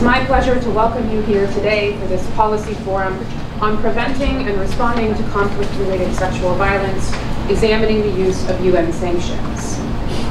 It's my pleasure to welcome you here today for this policy forum on preventing and responding to conflict-related sexual violence, examining the use of UN sanctions.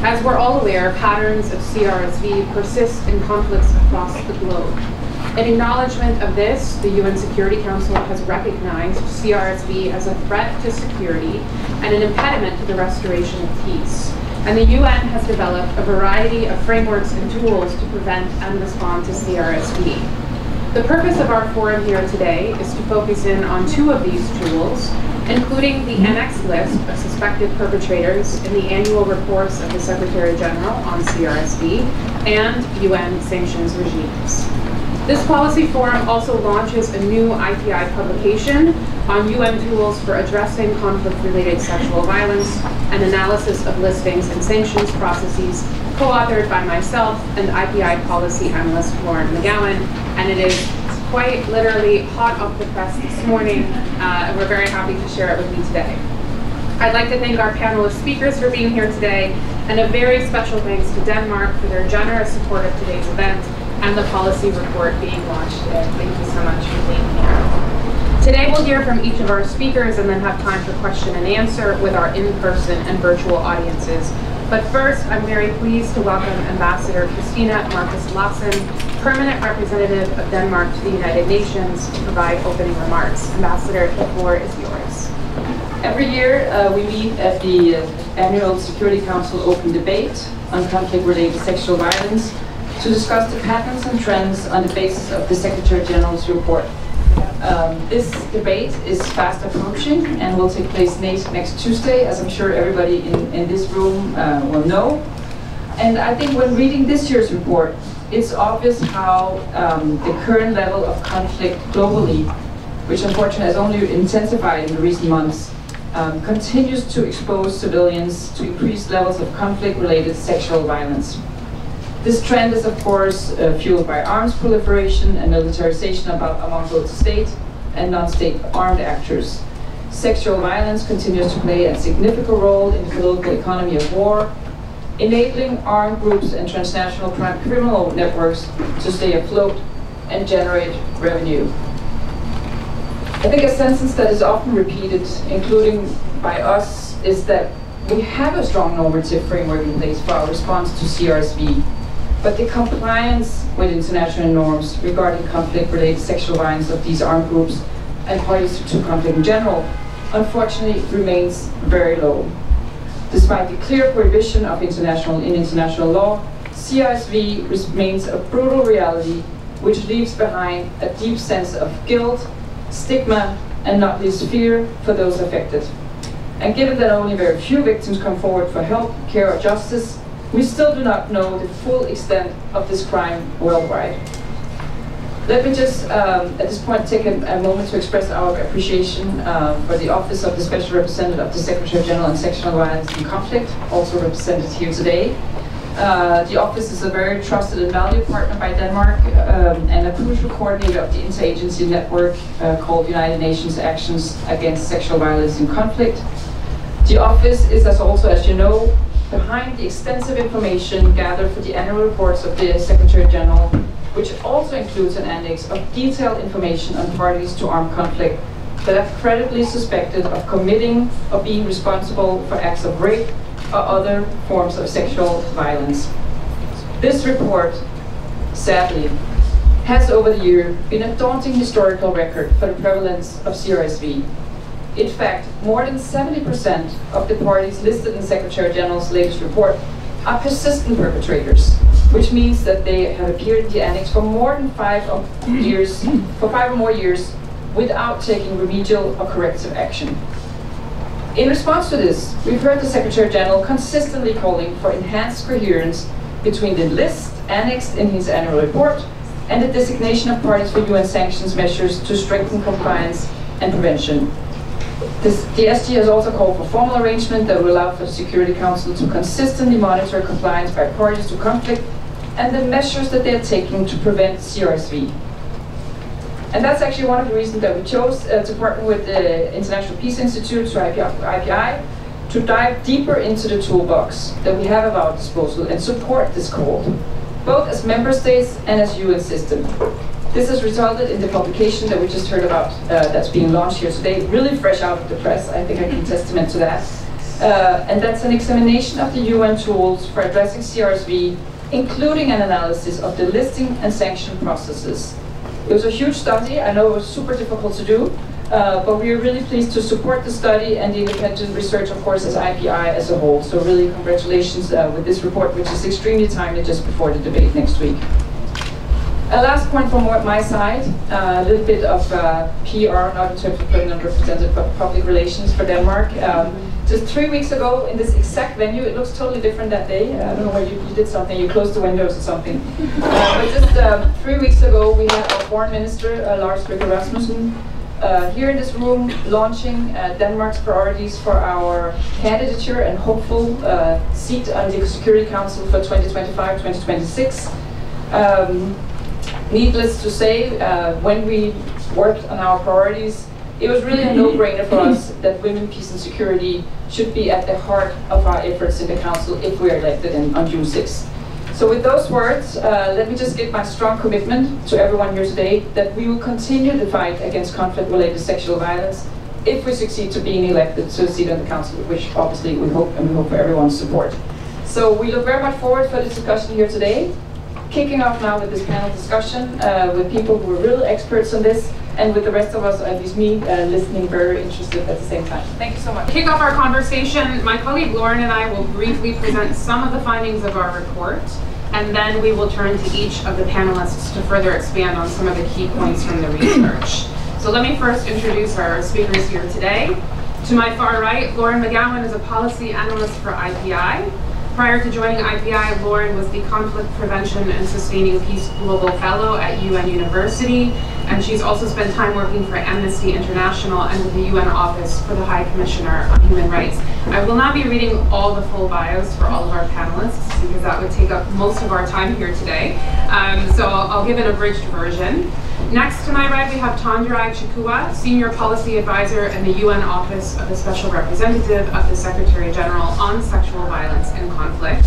As we're all aware, patterns of CRSV persist in conflicts across the globe. In acknowledgement of this, the UN Security Council has recognized CRSV as a threat to security and an impediment to the restoration of peace. And the UN has developed a variety of frameworks and tools to prevent and respond to CRSV. The purpose of our forum here today is to focus in on two of these tools, including the annex list of suspected perpetrators in the annual reports of the Secretary General on CRSV and UN sanctions regimes. This policy forum also launches a new IPI publication on UN tools for addressing conflict-related sexual violence and analysis of listings and sanctions processes, co-authored by myself and IPI policy analyst Lauren McGowan, and it is quite literally hot off the press this morning, and we're very happy to share it with you today. I'd like to thank our panel of speakers for being here today, and a very special thanks to Denmark for their generous support of today's event and the policy report being launched today. Thank you so much for being here. Today we'll hear from each of our speakers and then have time for question and answer with our in-person and virtual audiences. But first, I'm very pleased to welcome Ambassador Christina Markus Lassen, Permanent Representative of Denmark to the United Nations, to provide opening remarks. Ambassador, the floor is yours. Every year we meet at the annual Security Council open debate on conflict-related sexual violence to discuss the patterns and trends on the basis of the Secretary General's report. This debate is fast approaching and will take place next Tuesday, as I'm sure everybody in this room will know. And I think when reading this year's report, it's obvious how the current level of conflict globally, which unfortunately has only intensified in the recent months, continues to expose civilians to increased levels of conflict-related sexual violence. This trend is, of course, fueled by arms proliferation and militarization among both state and non-state armed actors. Sexual violence continues to play a significant role in the global economy of war, enabling armed groups and transnational criminal networks to stay afloat and generate revenue. I think a sentence that is often repeated, including by us, is that we have a strong normative framework in place for our response to CRSV, but the compliance with international norms regarding conflict-related sexual violence of these armed groups and parties to conflict in general, unfortunately, remains very low. Despite the clear prohibition of international law, CRSV remains a brutal reality which leaves behind a deep sense of guilt, stigma, and not least fear for those affected. And given that only very few victims come forward for help, care, or justice, we still do not know the full extent of this crime worldwide. Let me just, at this point, take a moment to express our appreciation for the Office of the Special Representative of the Secretary General on Sexual Violence and Conflict, also represented here today. The office is a very trusted and valued partner by Denmark and a crucial coordinator of the interagency network called United Nations Actions Against Sexual Violence and Conflict. The office is, as you know, behind the extensive information gathered for the annual reports of the Secretary General, which also includes an annex of detailed information on parties to armed conflict that are credibly suspected of committing or being responsible for acts of rape or other forms of sexual violence. This report, sadly, has over the year been a daunting historical record for the prevalence of CRSV. In fact, more than 70% of the parties listed in Secretary General's latest report are persistent perpetrators, which means that they have appeared in the annex for more than 5 or more years without taking remedial or corrective action. In response to this, we've heard the Secretary General consistently calling for enhanced coherence between the list annexed in his annual report and the designation of parties for UN sanctions measures to strengthen compliance and prevention. The SG has also called for formal arrangement that will allow for the Security Council to consistently monitor compliance by parties to conflict and the measures that they are taking to prevent CRSV. And that's actually one of the reasons that we chose to partner with the International Peace Institute, so IPI, to dive deeper into the toolbox that we have at our disposal and support this call. both as member states and as UN system. This has resulted in the publication that we just heard about that's being launched here today, really fresh out of the press. I think I can testament to that. And that's an examination of the UN tools for addressing CRSV, including an analysis of the listing and sanction processes. It was a huge study. I know it was super difficult to do, but we are really pleased to support the study and the independent research, of course, as IPI as a whole. So really congratulations with this report, which is extremely timely just before the debate next week. A last point from my side, a little bit of PR, not in terms of permanent representative, but public relations for Denmark. Just 3 weeks ago in this exact venue, it looks totally different that day. I don't know why you did something, you closed the windows or something. But just 3 weeks ago, we had our foreign minister, Lars Løkke Rasmussen, here in this room launching Denmark's priorities for our candidature and hopeful seat on the Security Council for 2025-2026. Needless to say, when we worked on our priorities, it was really a no-brainer for us that women, peace and security should be at the heart of our efforts in the Council if we are elected on June 6th. So with those words, let me just give my strong commitment to everyone here today that we will continue the fight against conflict-related sexual violence if we succeed to being elected to a seat on the Council, which obviously we hope, and we hope for everyone's support. So we look very much forward for the discussion here today. Kicking off now with this panel discussion with people who are real experts on this, and with the rest of us, at least me, listening very interested at the same time. Thank you so much. To kick off our conversation, my colleague Lauren and I will briefly present some of the findings of our report, and then we will turn to each of the panelists to further expand on some of the key points from the research. So let me first introduce our speakers here today. To my far right, Lauren McGowan is a policy analyst for IPI. Prior to joining IPI, Lauren was the Conflict Prevention and Sustaining Peace Global Fellow at UN University, and she's also spent time working for Amnesty International and with the UN Office for the High Commissioner on Human Rights. I will not be reading all the full bios for all of our panelists because that would take up most of our time here today, so I'll give an abridged version. Next to my right, we have Tonderai Chikuhwa, Senior Policy Advisor in the UN Office of the Special Representative of the Secretary General on Sexual Violence and Conflict.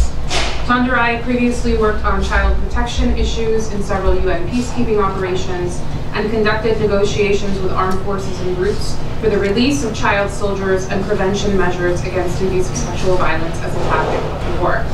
Tonderai previously worked on child protection issues in several UN peacekeeping operations and conducted negotiations with armed forces and groups for the release of child soldiers and prevention measures against abuse of sexual violence as a tactic of war.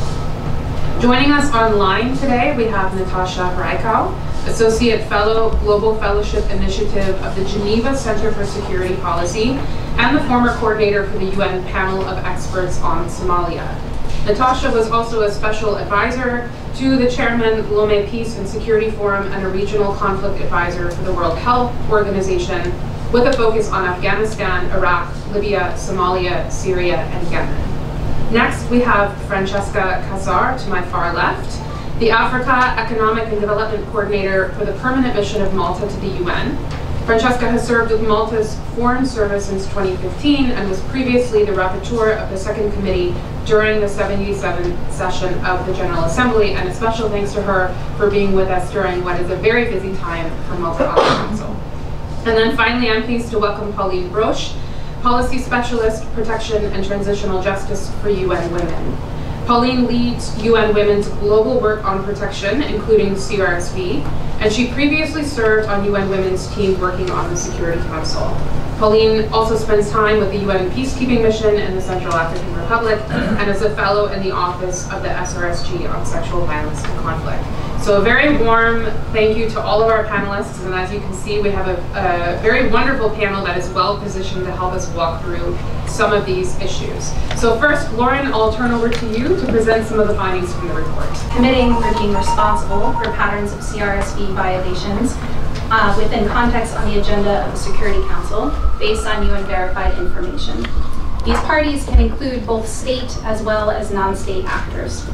Joining us online today, we have Natascha Hryckow, Associate Fellow, Global Fellowship Initiative of the Geneva Center for Security Policy, and the former coordinator for the UN Panel of Experts on Somalia. Natascha was also a special advisor to the chairman Lomé Peace and Security Forum and a regional conflict advisor for the World Health Organization, with a focus on Afghanistan, Iraq, Libya, Somalia, Syria, and Yemen. Next, we have Francesca Cassar to my far left, the Africa Economic and Development Coordinator for the Permanent Mission of Malta to the UN. Francesca has served with Malta's Foreign Service since 2015 and was previously the rapporteur of the Second Committee during the 77th session of the General Assembly, and a special thanks to her for being with us during what is a very busy time for Malta Council. And then finally, I'm pleased to welcome Pauline Brosch, Policy Specialist, Protection and Transitional Justice for UN Women. Pauline leads UN Women's global work on protection, including CRSV, and she previously served on UN Women's team working on the Security Council. Pauline also spends time with the UN Peacekeeping Mission in the Central African Republic and is a fellow in the Office of the SRSG on Sexual Violence and Conflict. So a very warm thank you to all of our panelists, and as you can see, we have a very wonderful panel that is well positioned to help us walk through some of these issues. So first, Lauren, I'll turn over to you to present some of the findings from the report. Committing for being responsible for patterns of CRSV violations within context on the agenda of the Security Council based on UN verified information. These parties can include both state as well as non-state actors.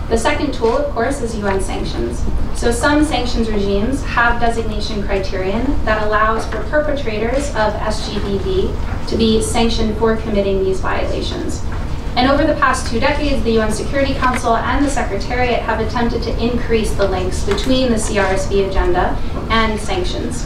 The second tool, of course, is UN sanctions. So some sanctions regimes have designation criterion that allows for perpetrators of SGVV to be sanctioned for committing these violations. And over the past 2 decades, the UN Security Council and the Secretariat have attempted to increase the links between the CRSV agenda and sanctions.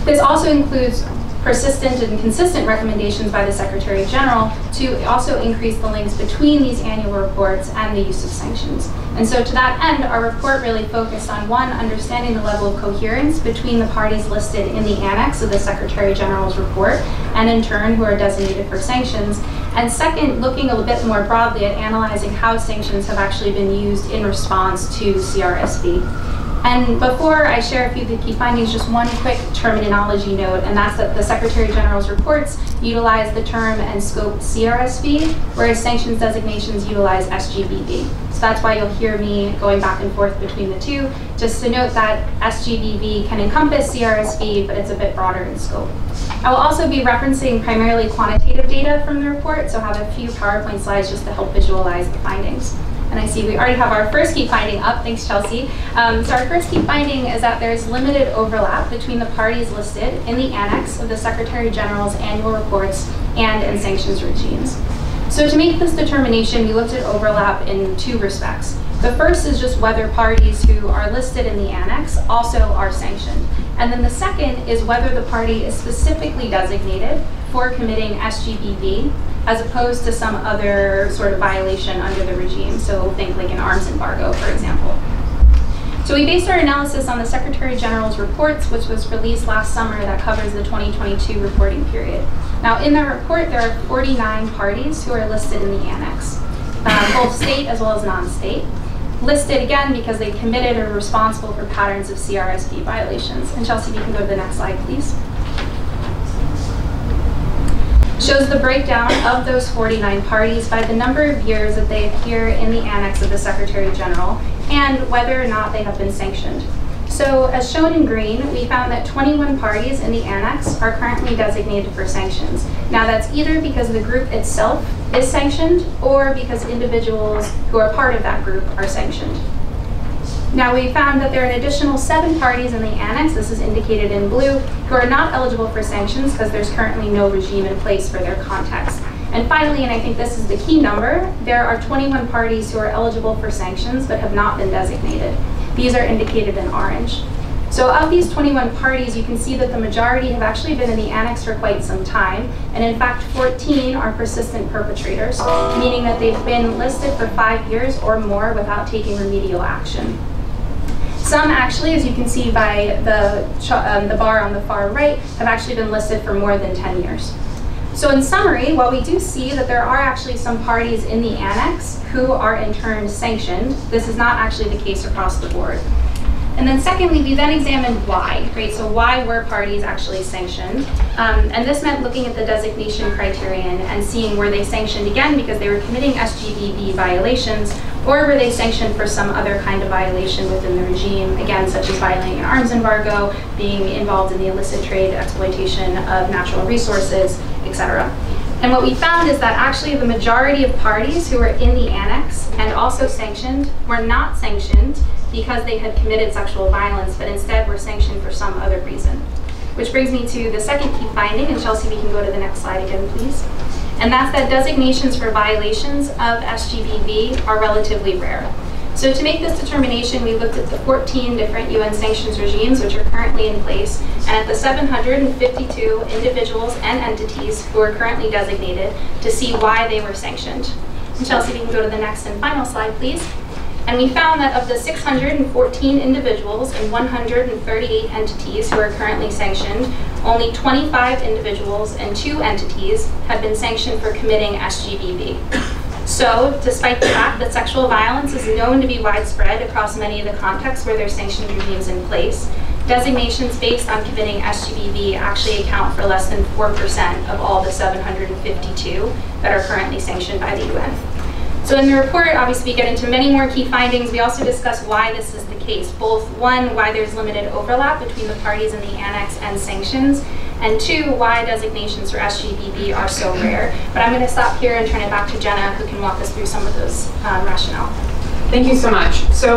This also includes persistent and consistent recommendations by the Secretary General to also increase the links between these annual reports and the use of sanctions. And so to that end, our report really focused on, one, understanding the level of coherence between the parties listed in the annex of the Secretary General's report, and in turn who are designated for sanctions. And second, looking a bit more broadly at analyzing how sanctions have actually been used in response to CRSV. And before I share a few of the key findings, just one quick terminology note, and that's that the Secretary General's reports utilize the term and scope CRSV, whereas sanctions designations utilize SGBV. So that's why you'll hear me going back and forth between the two, just to note that SGBV can encompass CRSV, but it's a bit broader in scope. I will also be referencing primarily quantitative data from the report, so I have a few PowerPoint slides just to help visualize the findings. And I see we already have our first key finding up. Thanks, Chelsea. So our first key finding is that there's limited overlap between the parties listed in the annex of the Secretary General's annual reports and in sanctions regimes. So to make this determination, we looked at overlap in two respects. The first is just whether parties who are listed in the annex also are sanctioned. And then the second is whether the party is specifically designated for committing SGBV as opposed to some other sort of violation under the regime. So think like an arms embargo, for example. So we based our analysis on the Secretary General's reports, which was released last summer, that covers the 2022 reporting period. Now in the report, there are 49 parties who are listed in the annex, both state as well as non-state. Listed again because they committed or were responsible for patterns of CRSV violations. And Chelsea, you can go to the next slide, please. Shows the breakdown of those 49 parties by the number of years that they appear in the annex of the Secretary General and whether or not they have been sanctioned. So as shown in green, we found that 21 parties in the annex are currently designated for sanctions. Now that's either because the group itself is sanctioned or because individuals who are part of that group are sanctioned. Now we found that there are an additional 7 parties in the annex, this is indicated in blue, who are not eligible for sanctions because there's currently no regime in place for their context. And finally, and I think this is the key number, there are 21 parties who are eligible for sanctions but have not been designated. These are indicated in orange. So of these 21 parties, you can see that the majority have actually been in the annex for quite some time, and in fact 14 are persistent perpetrators, meaning that they've been listed for 5 years or more without taking remedial action. Some actually, as you can see by the bar on the far right, have actually been listed for more than 10 years. So in summary, while we do see that there are actually some parties in the annex who are in turn sanctioned, this is not actually the case across the board. And then secondly, we then examined why, right? So why were parties actually sanctioned? And this meant looking at the designation criterion and seeing were they sanctioned again because they were committing SGBV violations, or were they sanctioned for some other kind of violation within the regime, again, such as violating an arms embargo, being involved in the illicit trade, exploitation of natural resources, etc. And what we found is that actually the majority of parties who were in the annex and also sanctioned were not sanctioned because they had committed sexual violence, but instead were sanctioned for some other reason. Which brings me to the second key finding, and Chelsea, we can go to the next slide again, please. And that's that designations for violations of SGBV are relatively rare. So to make this determination, we looked at the 14 different UN sanctions regimes which are currently in place, and at the 752 individuals and entities who are currently designated to see why they were sanctioned. And Chelsea, we can go to the next and final slide, please. And we found that of the 614 individuals and 138 entities who are currently sanctioned, only 25 individuals and 2 entities have been sanctioned for committing SGBV. So, despite the fact that sexual violence is known to be widespread across many of the contexts where there's sanctioned regimes in place, designations based on committing SGBV actually account for less than 4% of all the 752 that are currently sanctioned by the UN. So in the report, obviously we get into many more key findings. We also discuss why this is the case. Both, one, why there's limited overlap between the parties in the annex and sanctions, and 2, why designations for SGBV are so rare. But I'm going to stop here and turn it back to Jenna, who can walk us through some of those rationale. Thank you so much. So